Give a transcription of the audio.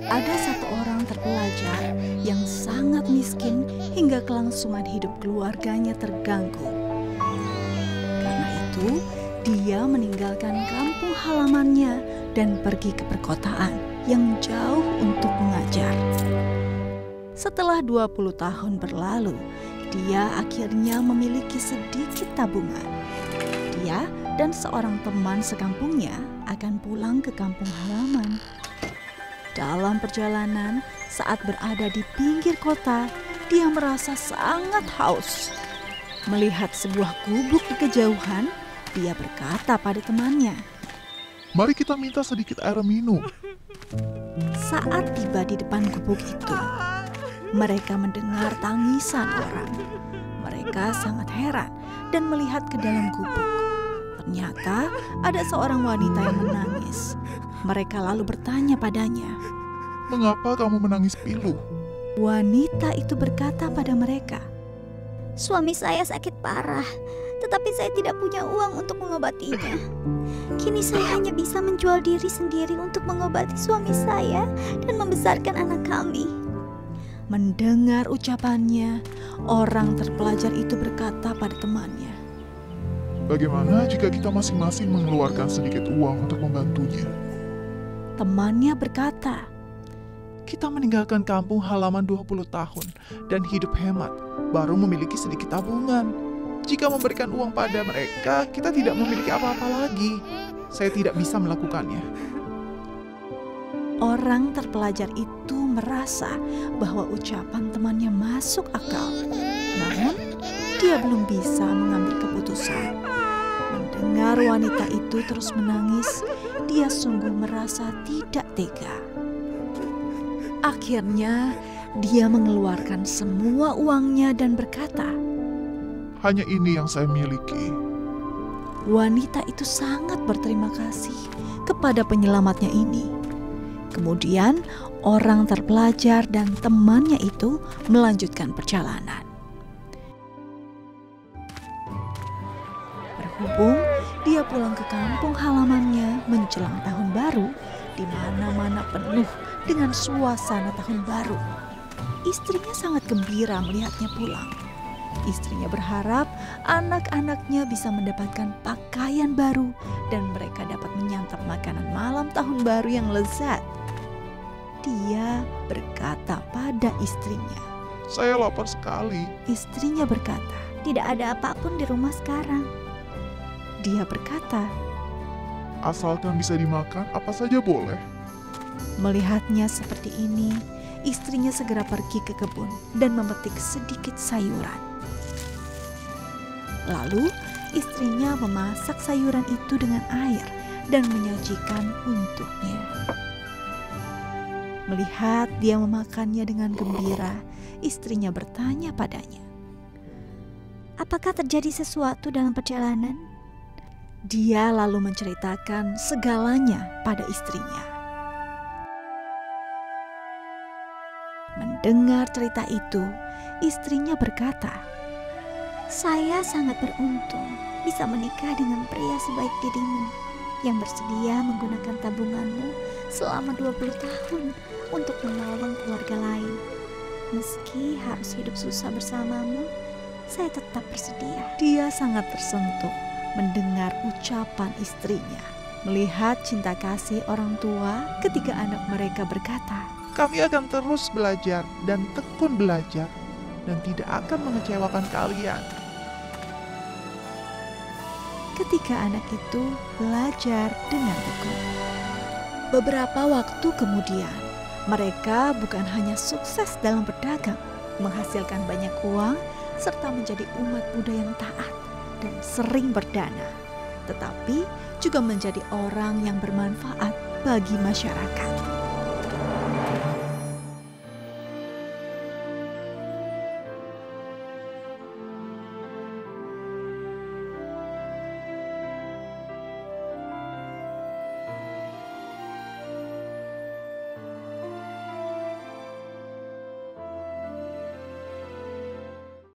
Ada satu orang terpelajar yang sangat miskin hingga kelangsungan hidup keluarganya terganggu. Karena itu, dia meninggalkan kampung halamannya dan pergi ke perkotaan yang jauh untuk mengajar. Setelah 20 tahun berlalu, dia akhirnya memiliki sedikit tabungan. Dia dan seorang teman sekampungnya akan pulang ke kampung halaman. Dalam perjalanan, saat berada di pinggir kota, dia merasa sangat haus. Melihat sebuah gubuk di kejauhan, dia berkata pada temannya, "Mari kita minta sedikit air minum." Saat tiba di depan gubuk itu, mereka mendengar tangisan orang. Mereka sangat heran dan melihat ke dalam gubuk. Ternyata ada seorang wanita yang menangis. Mereka lalu bertanya padanya, "Mengapa kamu menangis pilu?" Wanita itu berkata pada mereka, "Suami saya sakit parah, tetapi saya tidak punya uang untuk mengobatinya. Kini saya hanya bisa menjual diri sendiri untuk mengobati suami saya dan membesarkan anak kami." Mendengar ucapannya, orang terpelajar itu berkata pada temannya, "Bagaimana jika kita masing-masing mengeluarkan sedikit uang untuk membantunya?" Temannya berkata, Kita meninggalkan kampung halaman 20 tahun dan hidup hemat, baru memiliki sedikit tabungan. Jika memberikan uang pada mereka, kita tidak memiliki apa-apa lagi. Saya tidak bisa melakukannya. Orang terpelajar itu merasa bahwa ucapan temannya masuk akal. Namun, dia belum bisa mengambil keputusan. Mendengar wanita itu terus menangis, dia sungguh merasa tidak tega. Akhirnya, dia mengeluarkan semua uangnya dan berkata, "Hanya ini yang saya miliki." Wanita itu sangat berterima kasih kepada penyelamatnya ini. Kemudian, orang terpelajar dan temannya itu melanjutkan perjalanan. Berhubung dia pulang ke kampung halamannya menjelang tahun baru, di mana-mana penuh dengan suasana tahun baru. Istrinya sangat gembira melihatnya pulang. Istrinya berharap anak-anaknya bisa mendapatkan pakaian baru dan mereka dapat menyantap makanan malam tahun baru yang lezat. Dia berkata pada istrinya, "Saya lapar sekali." Istrinya berkata, "Tidak ada apapun di rumah sekarang." Dia berkata, "Asalkan bisa dimakan, apa saja boleh." melihatnya seperti ini, istrinya segera pergi ke kebun dan memetik sedikit sayuran. Lalu, istrinya memasak sayuran itu dengan air dan menyajikan untuknya. Melihat dia memakannya dengan gembira, istrinya bertanya padanya, "Apakah terjadi sesuatu dalam perjalanan?" Dia lalu menceritakan segalanya pada istrinya. Mendengar cerita itu, istrinya berkata, "Saya sangat beruntung bisa menikah dengan pria sebaik dirimu yang bersedia menggunakan tabunganmu selama 20 tahun untuk menolong keluarga lain. Meski harus hidup susah bersamamu, saya tetap bersedia." Dia sangat tersentuh mendengar ucapan istrinya, melihat cinta kasih orang tua ketika anak mereka berkata, Kami akan terus belajar dan tekun belajar dan tidak akan mengecewakan kalian. ketika anak itu belajar dengan tekun. Beberapa waktu kemudian, mereka bukan hanya sukses dalam berdagang, menghasilkan banyak uang, serta menjadi umat Buddha yang taat dan sering berdana, tetapi juga menjadi orang yang bermanfaat bagi masyarakat.